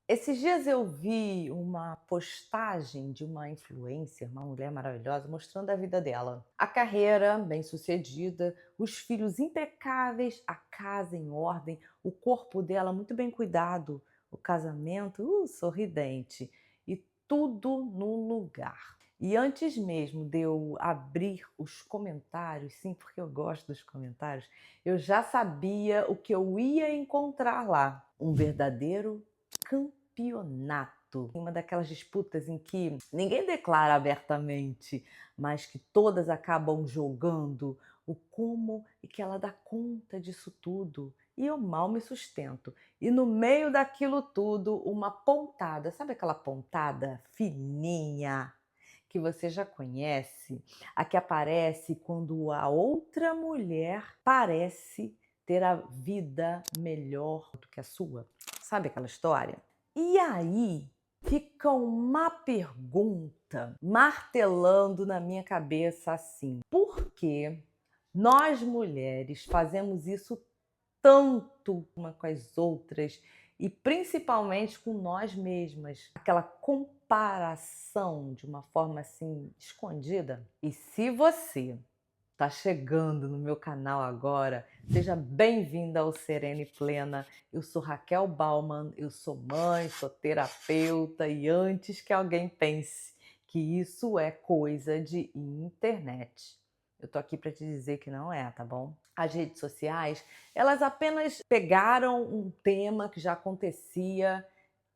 Esses dias eu vi uma postagem de uma influencer, uma mulher maravilhosa, mostrando a vida dela. A carreira bem-sucedida, os filhos impecáveis, a casa em ordem, o corpo dela muito bem cuidado, o casamento sorridente e tudo no lugar. E antes mesmo de eu abrir os comentários, sim, porque eu gosto dos comentários, eu já sabia o que eu ia encontrar lá. Um verdadeiro campeonato. Uma daquelas disputas em que ninguém declara abertamente, mas que todas acabam jogando o como e que ela dá conta disso tudo. E eu mal me sustento. E no meio daquilo tudo, uma pontada, sabe aquela pontada fininha que você já conhece? A que aparece quando a outra mulher parece ter a vida melhor do que a sua. Sabe aquela história? E aí fica uma pergunta martelando na minha cabeça assim: por que nós mulheres fazemos isso tanto uma com as outras e principalmente com nós mesmas? Aquela comparação de uma forma assim escondida. E se você está chegando no meu canal agora, seja bem-vinda ao Serena e Plena. Eu sou Raquel Bauman, eu sou mãe, sou terapeuta e antes que alguém pense que isso é coisa de internet, eu tô aqui para te dizer que não é, tá bom? As redes sociais, elas apenas pegaram um tema que já acontecia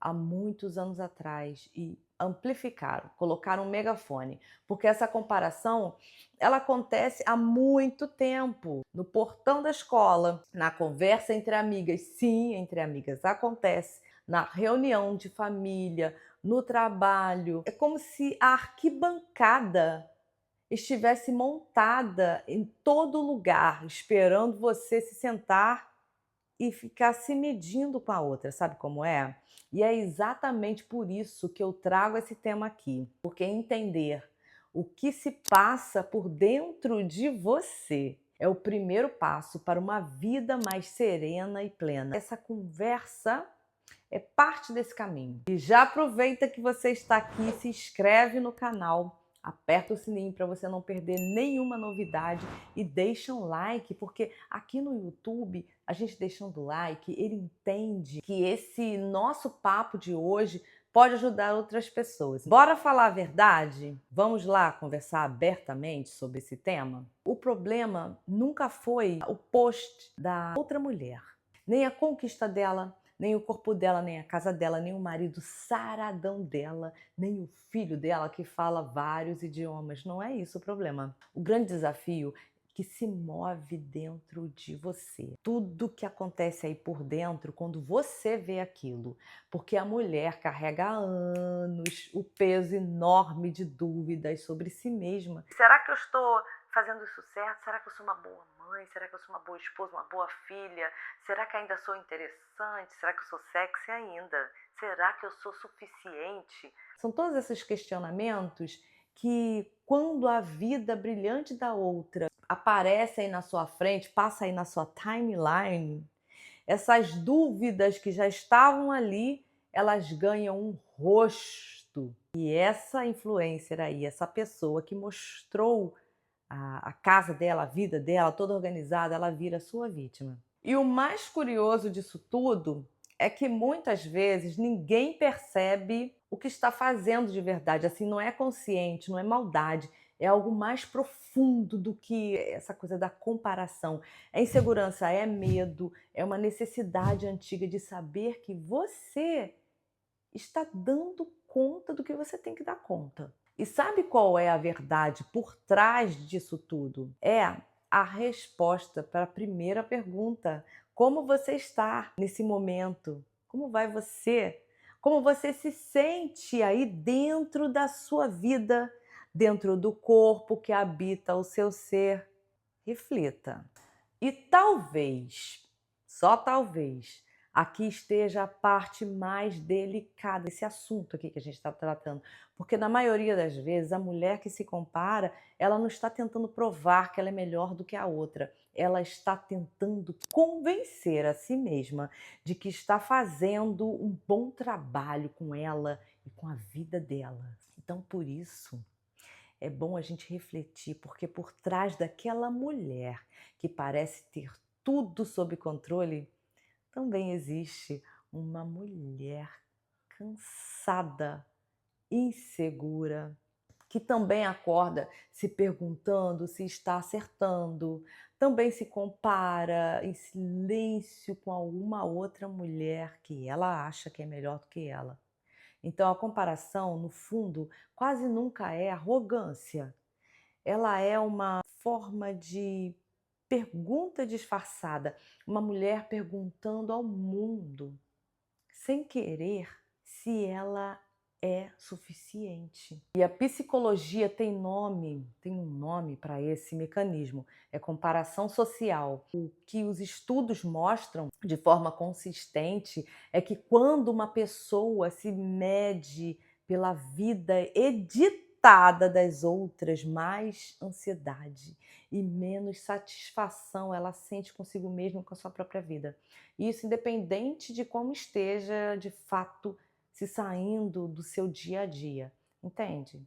há muitos anos atrás e amplificaram, colocaram um megafone, porque essa comparação ela acontece há muito tempo, no portão da escola, na conversa entre amigas, sim, entre amigas acontece, na reunião de família, no trabalho. É como se a arquibancada estivesse montada em todo lugar, esperando você se sentar e ficar se medindo com a outra, sabe como é? E é exatamente por isso que eu trago esse tema aqui, porque entender o que se passa por dentro de você é o primeiro passo para uma vida mais serena e plena. Essa conversa é parte desse caminho. E já aproveita que você está aqui, se inscreve no canal, aperta o sininho para você não perder nenhuma novidade e deixa um like, porque aqui no YouTube, a gente deixando like, ele entende que esse nosso papo de hoje pode ajudar outras pessoas. Bora falar a verdade? Vamos lá conversar abertamente sobre esse tema? O problema nunca foi o post da outra mulher, nem a conquista dela, nem o corpo dela, nem a casa dela, nem o marido saradão dela, nem o filho dela que fala vários idiomas. Não é isso o problema. O grande desafio que se move dentro de você. Tudo que acontece aí por dentro quando você vê aquilo. Porque a mulher carrega há anos o peso enorme de dúvidas sobre si mesma. Será que eu estou fazendo isso certo? Será que eu sou uma boa mãe? Será que eu sou uma boa esposa, uma boa filha? Será que ainda sou interessante? Será que eu sou sexy ainda? Será que eu sou suficiente? São todos esses questionamentos que, quando a vida brilhante da outra aparece aí na sua frente, passa aí na sua timeline, essas dúvidas que já estavam ali, elas ganham um rosto. E essa influencer aí, essa pessoa que mostrou a casa dela, a vida dela, toda organizada, ela vira sua vítima. E o mais curioso disso tudo é que muitas vezes ninguém percebe o que está fazendo de verdade. Assim, não é consciente, não é maldade, é algo mais profundo do que essa coisa da comparação. É insegurança, é medo, é uma necessidade antiga de saber que você está dando conta do que você tem que dar conta. E sabe qual é a verdade por trás disso tudo? É a resposta para a primeira pergunta: como você está nesse momento? Como vai você? Como você se sente aí dentro da sua vida, dentro do corpo que habita o seu ser? Reflita. E talvez, só talvez, aqui esteja a parte mais delicada desse assunto aqui que a gente está tratando. Porque na maioria das vezes, a mulher que se compara, ela não está tentando provar que ela é melhor do que a outra. ela está tentando convencer a si mesma de que está fazendo um bom trabalho com ela e com a vida dela. Então, por isso, é bom a gente refletir, porque por trás daquela mulher que parece ter tudo sob controle, também existe uma mulher cansada, insegura, que também acorda se perguntando se está acertando, também se compara em silêncio com alguma outra mulher que ela acha que é melhor do que ela. Então a comparação, no fundo, quase nunca é arrogância. Ela é uma forma de pergunta disfarçada, uma mulher perguntando ao mundo, sem querer, se ela é suficiente. E a psicologia tem um nome para esse mecanismo, é comparação social. O que os estudos mostram de forma consistente é que quando uma pessoa se mede pela vida editada das outras, mais ansiedade e menos satisfação ela sente consigo mesma, com a sua própria vida. Isso independente de como esteja, de fato, se saindo do seu dia a dia, entende?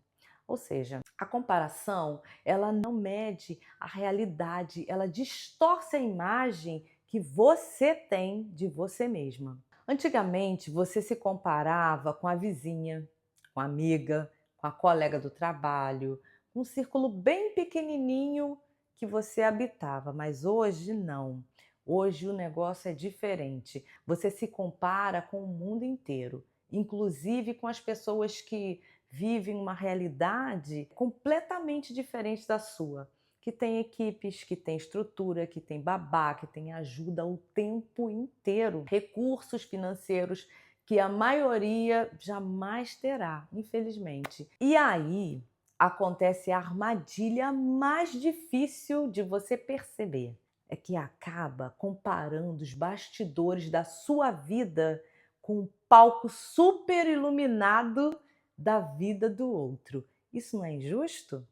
Ou seja, a comparação, ela não mede a realidade, ela distorce a imagem que você tem de você mesma. Antigamente, você se comparava com a vizinha, com a amiga, com a colega do trabalho, um círculo bem pequenininho que você habitava, mas hoje não. Hoje o negócio é diferente. Você se compara com o mundo inteiro, inclusive com as pessoas que vivem uma realidade completamente diferente da sua, que tem equipes, que tem estrutura, que tem babá, que tem ajuda o tempo inteiro, recursos financeiros que a maioria jamais terá, infelizmente. E aí acontece a armadilha mais difícil de você perceber. É que acaba comparando os bastidores da sua vida com um palco super iluminado da vida do outro. Isso não é injusto?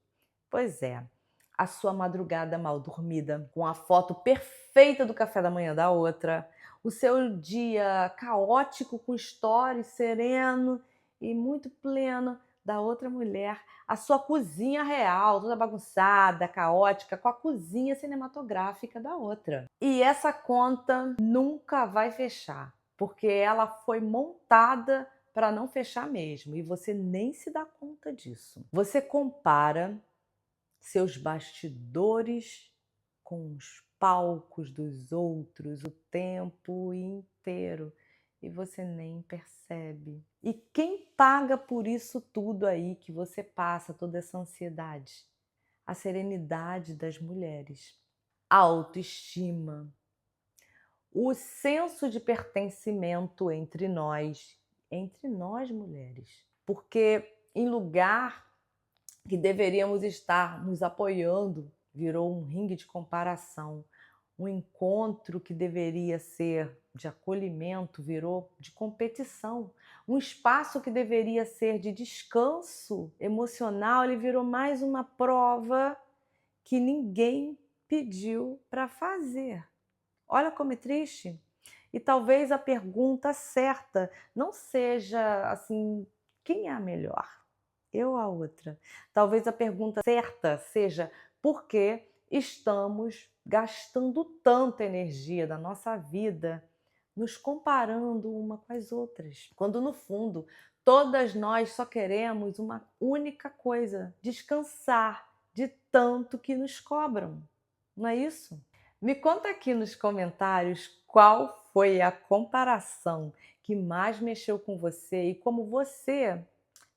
Pois é. A sua madrugada mal dormida, com a foto perfeita do café da manhã da outra, o seu dia caótico com stories sereno e muito pleno da outra mulher, a sua cozinha real, toda bagunçada, caótica, com a cozinha cinematográfica da outra. E essa conta nunca vai fechar, porque ela foi montada para não fechar mesmo, e você nem se dá conta disso. Você compara seus bastidores com os palcos dos outros o tempo inteiro e você nem percebe. E quem paga por isso tudo aí que você passa, toda essa ansiedade? A serenidade das mulheres, a autoestima, o senso de pertencimento entre nós mulheres. Porque em lugar que deveríamos estar nos apoiando, virou um ringue de comparação. Um encontro que deveria ser de acolhimento virou de competição. Um espaço que deveria ser de descanso emocional, ele virou mais uma prova que ninguém pediu para fazer. Olha como é triste. E talvez a pergunta certa não seja assim, quem é a melhor? Eu ou a outra? Talvez a pergunta certa seja por que estamos gastando tanta energia da nossa vida nos comparando uma com as outras, quando no fundo todas nós só queremos uma única coisa: descansar de tanto que nos cobram. Não é isso? Me conta aqui nos comentários qual foi a comparação que mais mexeu com você e como você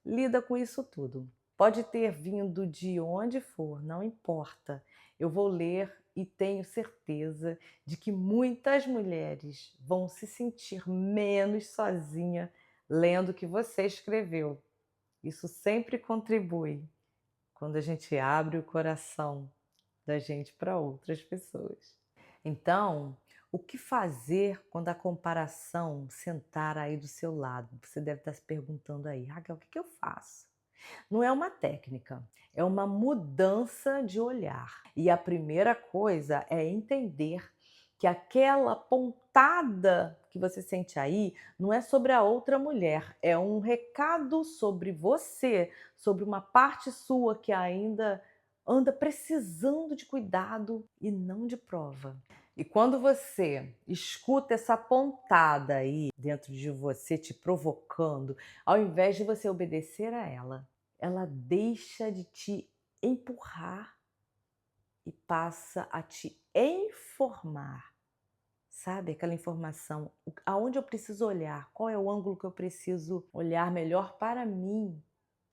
lida com isso tudo. Pode ter vindo de onde for, não importa. Eu vou ler e tenho certeza de que muitas mulheres vão se sentir menos sozinha lendo o que você escreveu. Isso sempre contribui quando a gente abre o coração da gente para outras pessoas. Então, o que fazer quando a comparação sentar aí do seu lado? Você deve estar se perguntando aí, Raquel, o que eu faço? Não é uma técnica, é uma mudança de olhar. E a primeira coisa é entender que aquela pontada que você sente aí não é sobre a outra mulher, é um recado sobre você, sobre uma parte sua que ainda anda precisando de cuidado e não de prova. E quando você escuta essa pontada aí dentro de você te provocando, ao invés de você obedecer a ela deixa de te empurrar e passa a te informar. Sabe, aquela informação, aonde eu preciso olhar, qual é o ângulo que eu preciso olhar melhor para mim,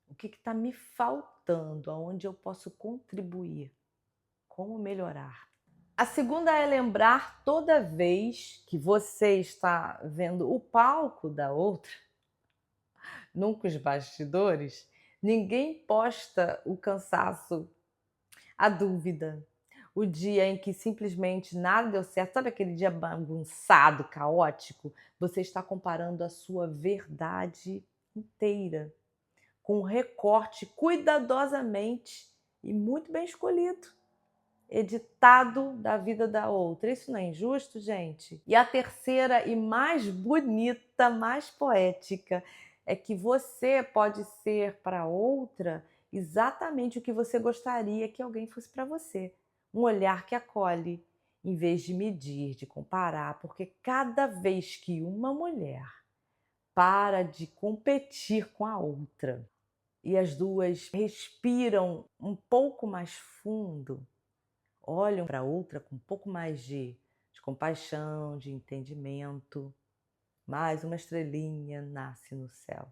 o que está me faltando, aonde eu posso contribuir, como melhorar. A segunda é lembrar toda vez que você está vendo o palco da outra, nunca os bastidores, ninguém posta o cansaço, a dúvida, o dia em que simplesmente nada deu certo, sabe aquele dia bagunçado, caótico? Você está comparando a sua verdade inteira com um recorte cuidadosamente e muito bem escolhido, editado da vida da outra. Isso não é injusto, gente? E a terceira e mais bonita, mais poética, é que você pode ser para outra exatamente o que você gostaria que alguém fosse para você. Um olhar que acolhe, em vez de medir, de comparar, porque cada vez que uma mulher para de competir com a outra e as duas respiram um pouco mais fundo, olham para a outra com um pouco mais de compaixão, de entendimento, mais uma estrelinha nasce no céu.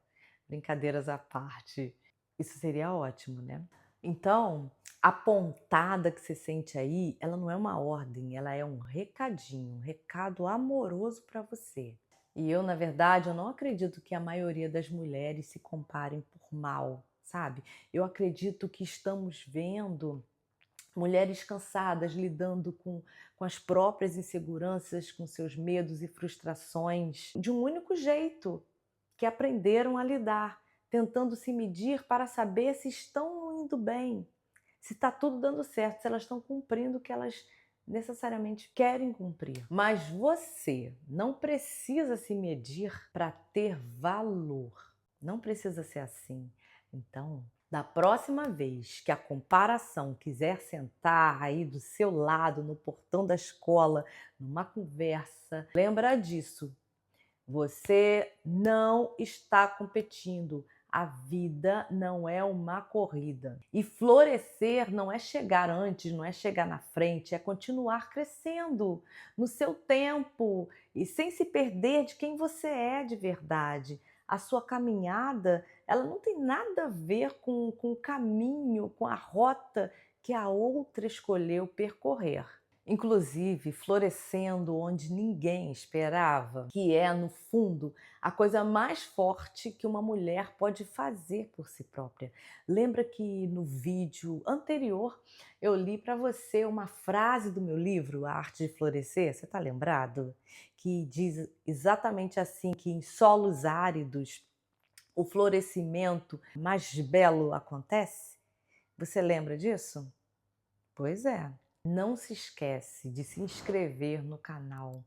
Brincadeiras à parte, isso seria ótimo, né? Então, a pontada que você sente aí, ela não é uma ordem, ela é um recadinho, um recado amoroso para você. E eu, na verdade, eu não acredito que a maioria das mulheres se comparem por mal, sabe? Eu acredito que estamos vendo mulheres cansadas lidando com as próprias inseguranças, com seus medos e frustrações, de um único jeito, que aprenderam a lidar, tentando se medir para saber se estão indo bem, se está tudo dando certo, se elas estão cumprindo o que elas necessariamente querem cumprir. Mas você não precisa se medir para ter valor. Não precisa ser assim. Então, da próxima vez que a comparação quiser sentar aí do seu lado, no portão da escola, numa conversa, lembra disso. Você não está competindo. A vida não é uma corrida. E florescer não é chegar antes, não é chegar na frente, é continuar crescendo no seu tempo e sem se perder de quem você é de verdade. A sua caminhada, ela não tem nada a ver com o caminho, com a rota que a outra escolheu percorrer. Inclusive florescendo onde ninguém esperava, que é, no fundo, a coisa mais forte que uma mulher pode fazer por si própria. Lembra que no vídeo anterior eu li para você uma frase do meu livro, A Arte de Florescer? Você está lembrado? Que diz exatamente assim, que em solos áridos o florescimento mais belo acontece? Você lembra disso? Pois é. Não se esquece de se inscrever no canal,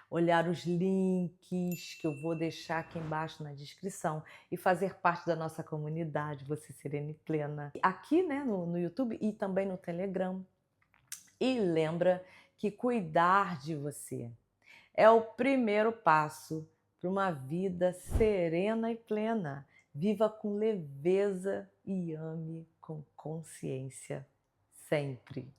olhar os links que eu vou deixar aqui embaixo na descrição e fazer parte da nossa comunidade, Você Serena e Plena, aqui, né, no YouTube e também no Telegram. E lembra que cuidar de você é o primeiro passo para uma vida serena e plena. Viva com leveza e ame com consciência sempre.